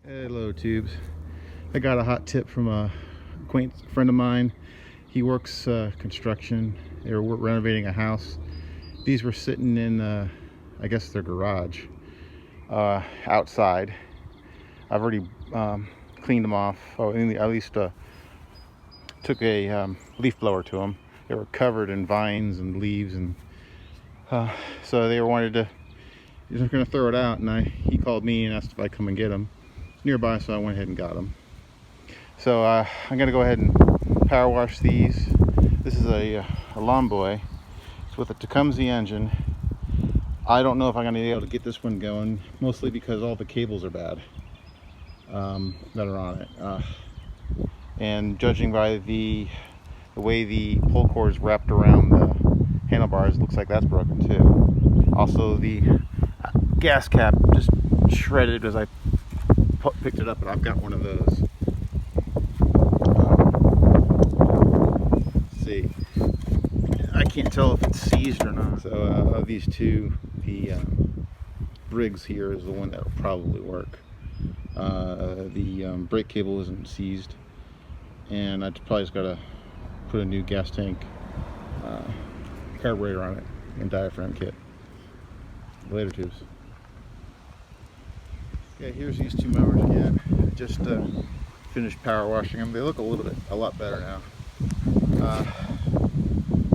Hello tubes. I got a hot tip from a acquaintance friend of mine. He works construction. They were renovating a house. These were sitting in I guess their garage outside. I've already cleaned them off. Oh, at least took a leaf blower to them. They were covered in vines and leaves, and so they wanted to, he was going to throw it out, and he called me and asked if I'd come and get them. It's nearby, so I went ahead and got them. So I'm going to go ahead and power wash these. This is a Lawnboy. It's with a Tecumseh engine. I don't know if I'm going to be able to get this one going, mostly because all the cables are bad that are on it. And judging by the way the pull cord is wrapped around the handlebars, it looks like that's broken too. Also, the gas cap just shredded as I picked it up, and I've got one of those. Let's see, I can't tell if it's seized or not. So of these two, the Briggs here is the one that will probably work. The brake cable isn't seized, and I probably just got to put a new gas tank carburetor on it and diaphragm kit. Later tubes. Okay, here's these two mowers again. Just finished power washing them. They look a lot better now.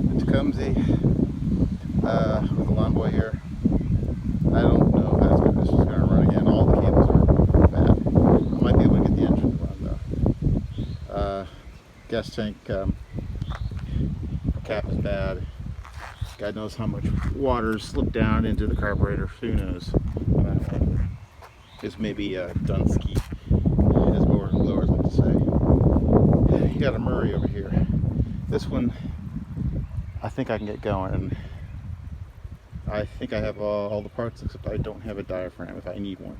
The Tecumseh with the Lawnboy here. I don't know if this is going to run again. All the cables are bad. I might be able to get the engine to run though. Gas tank cap is bad. God knows how much water slipped down into the carburetor. Who knows? It's maybe Dunsky, as blowers like to say. You got a Murray over here. This one, I think I can get going. And I think I have all the parts, except I don't have a diaphragm if I need one.